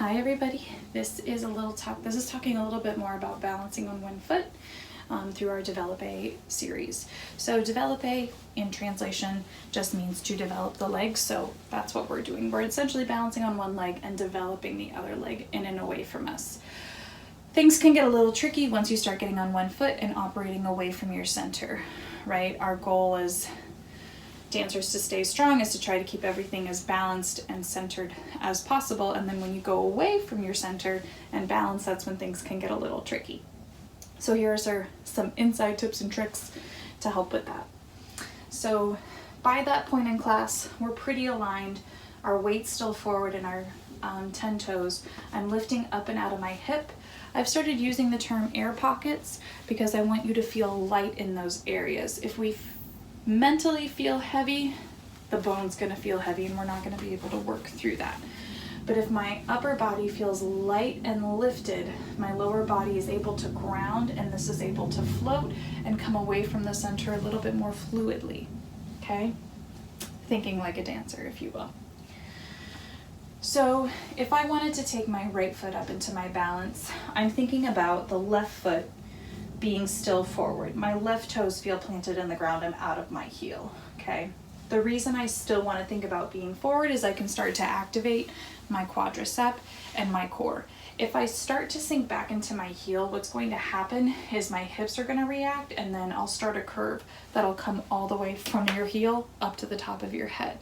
Hi everybody. This is talking a little bit more about balancing on one foot through our Developpe series. So Developpe in translation just means to develop the leg. So that's what we're doing. We're essentially balancing on one leg and developing the other leg in and away from us. Things can get a little tricky once you start getting on one foot and operating away from your center, right? Our goal as dancers to stay strong is to try to keep everything as balanced and centered as possible. And then when you go away from your center and balance, that's when things can get a little tricky. So here's some inside tips and tricks to help with that. So by that point in class, we're pretty aligned. Our weight's still forward in our 10 toes. I'm lifting up and out of my hip. I've started using the term air pockets because I want you to feel light in those areas. If we mentally feel heavy, the bone's going to feel heavy and we're not going to be able to work through that. But if my upper body feels light and lifted, my lower body is able to ground and this is able to float and come away from the center a little bit more fluidly, okay? Thinking like a dancer, if you will. So if I wanted to take my right foot up into my balance, I'm thinking about the left foot being still forward. My left toes feel planted in the ground. I'm out of my heel, okay? The reason I still want to think about being forward is I can start to activate my quadricep and my core. If I start to sink back into my heel, what's going to happen is my hips are going to react and then I'll start a curve that'll come all the way from your heel up to the top of your head,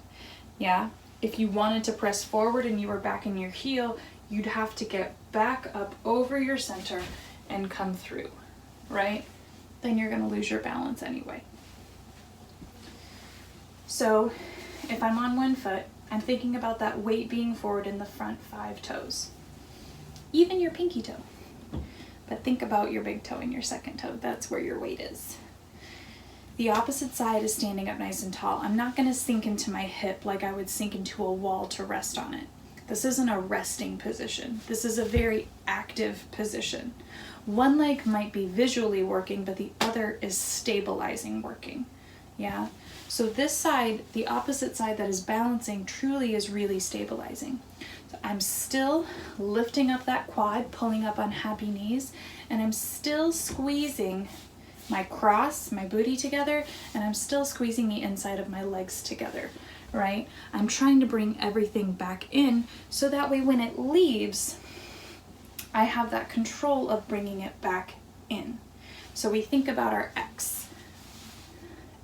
yeah? If you wanted to press forward and you were back in your heel, you'd have to get back up over your center and come through, right? Then you're going to lose your balance anyway. So if I'm on one foot, I'm thinking about that weight being forward in the front 5 toes, even your pinky toe. But think about your big toe and your second toe. That's where your weight is. The opposite side is standing up nice and tall. I'm not going to sink into my hip like I would sink into a wall to rest on it. This isn't a resting position. This is a very active position. One leg might be visually working, but the other is stabilizing working, yeah? So this side, the opposite side that is balancing, truly is really stabilizing. So I'm still lifting up that quad, pulling up on happy knees, and I'm still squeezing my cross, my booty together, and I'm still squeezing the inside of my legs together, right? I'm trying to bring everything back in so that way when it leaves, I have that control of bringing it back in. So we think about our X.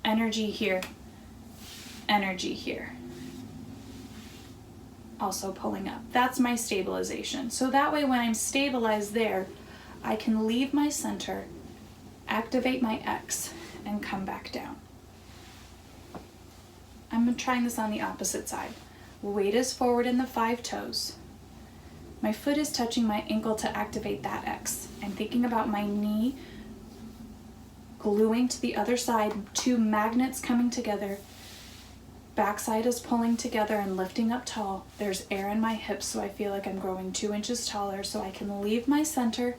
Energy here, energy here. Also pulling up. That's my stabilization. So that way when I'm stabilized there, I can leave my center, activate my X, and come back down. I'm trying this on the opposite side. Weight is forward in the 5 toes. My foot is touching my ankle to activate that X. I'm thinking about my knee gluing to the other side, 2 magnets coming together. Backside is pulling together and lifting up tall. There's air in my hips, so I feel like I'm growing 2 inches taller, so I can leave my center,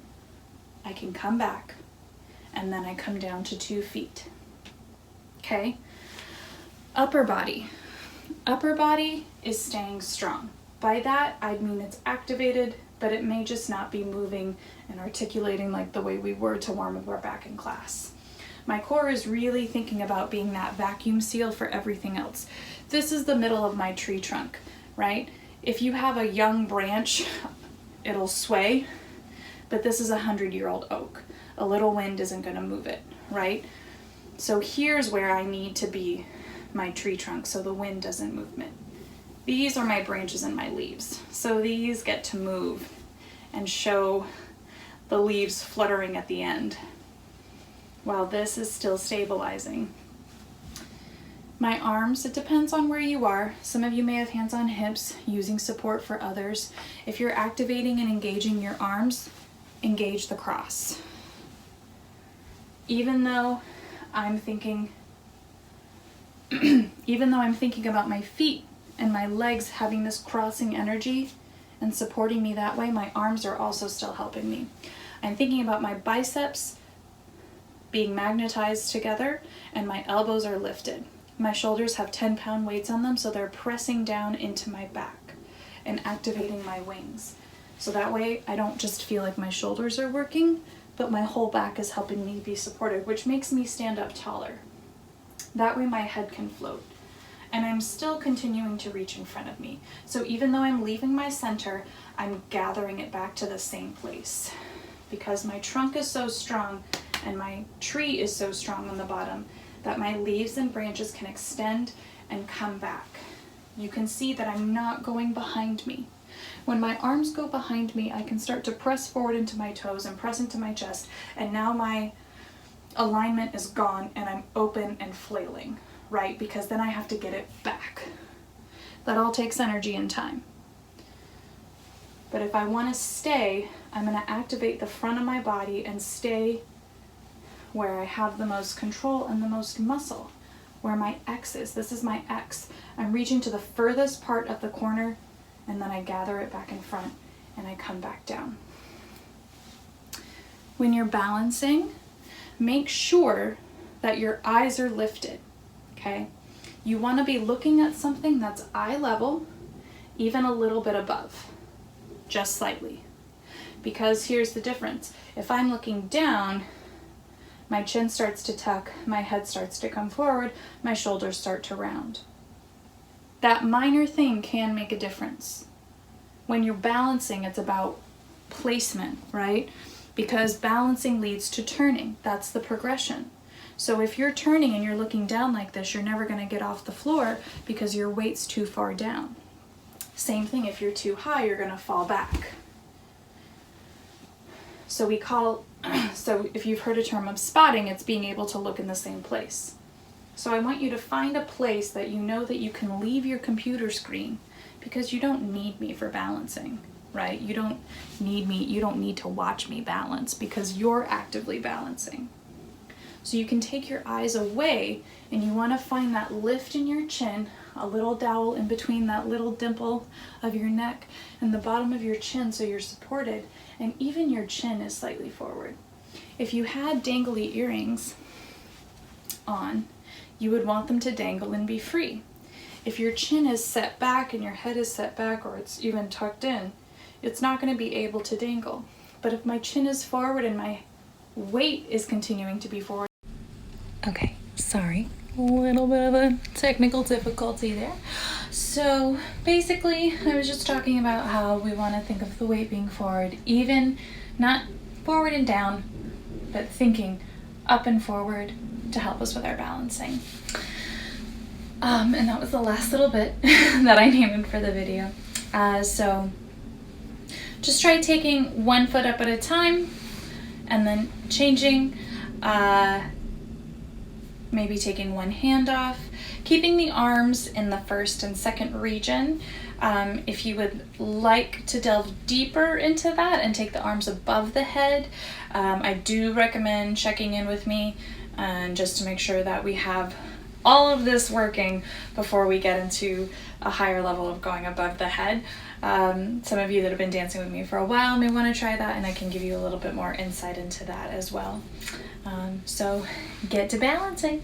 I can come back, and then I come down to 2 feet. Okay? Upper body. Upper body is staying strong. By that, I mean it's activated, but it may just not be moving and articulating like the way we were to warm up our back in class. My core is really thinking about being that vacuum seal for everything else. This is the middle of my tree trunk, right? If you have a young branch, it'll sway, but this is a 100-year-old oak. A little wind isn't going to move it, right? So here's where I need to be my tree trunk so the wind doesn't move it. These are my branches and my leaves. So these get to move and show the leaves fluttering at the end, while this is still stabilizing. My arms, it depends on where you are. Some of you may have hands on hips, using support for others. If you're activating and engaging your arms, engage the cross. Even though I'm thinking about my feet and my legs having this crossing energy and supporting me that way, my arms are also still helping me. I'm thinking about my biceps being magnetized together and my elbows are lifted. My shoulders have 10-pound weights on them, so they're pressing down into my back and activating my wings. So that way I don't just feel like my shoulders are working, but my whole back is helping me be supported, which makes me stand up taller. That way my head can float. And I'm still continuing to reach in front of me. So even though I'm leaving my center, I'm gathering it back to the same place. Because my trunk is so strong and my tree is so strong on the bottom that my leaves and branches can extend and come back. You can see that I'm not going behind me. When my arms go behind me, I can start to press forward into my toes and press into my chest, and now my alignment is gone and I'm open and flailing, right? Because then I have to get it back. That all takes energy and time. But if I want to stay, I'm going to activate the front of my body and stay where I have the most control and the most muscle, where my X is. This is my X. I'm reaching to the furthest part of the corner, and then I gather it back in front and I come back down. When you're balancing, make sure that your eyes are lifted, okay? You want to be looking at something that's eye level, even a little bit above, just slightly. Because here's the difference. If I'm looking down, my chin starts to tuck, my head starts to come forward, my shoulders start to round. That minor thing can make a difference. When you're balancing, it's about placement, right? Because balancing leads to turning. That's the progression. So if you're turning and you're looking down like this, you're never going to get off the floor because your weight's too far down. Same thing, if you're too high, you're going to fall back. So if you've heard a term of spotting, it's being able to look in the same place. So I want you to find a place that you know that you can leave your computer screen, because you don't need me for balancing, right? You don't need me, you don't need to watch me balance because you're actively balancing. So you can take your eyes away and you want to find that lift in your chin, a little dowel in between that little dimple of your neck and the bottom of your chin so you're supported, and even your chin is slightly forward. If you had dangly earrings on, you would want them to dangle and be free. If your chin is set back and your head is set back, or it's even tucked in, it's not going to be able to dangle. But if my chin is forward and my weight is continuing to be forward. Okay, sorry, a little bit of a technical difficulty there. So basically, I was just talking about how we want to think of the weight being forward, even not forward and down, but thinking up and forward to help us with our balancing. And that was the last little bit that I named for the video. So just try taking one foot up at a time and then changing, maybe taking one hand off, keeping the arms in the first and second region. If you would like to delve deeper into that and take the arms above the head, I do recommend checking in with me just to make sure that we have all of this working before we get into a higher level of going above the head. Some of you that have been dancing with me for a while may want to try that, and I can give you a little bit more insight into that as well. So get to balancing.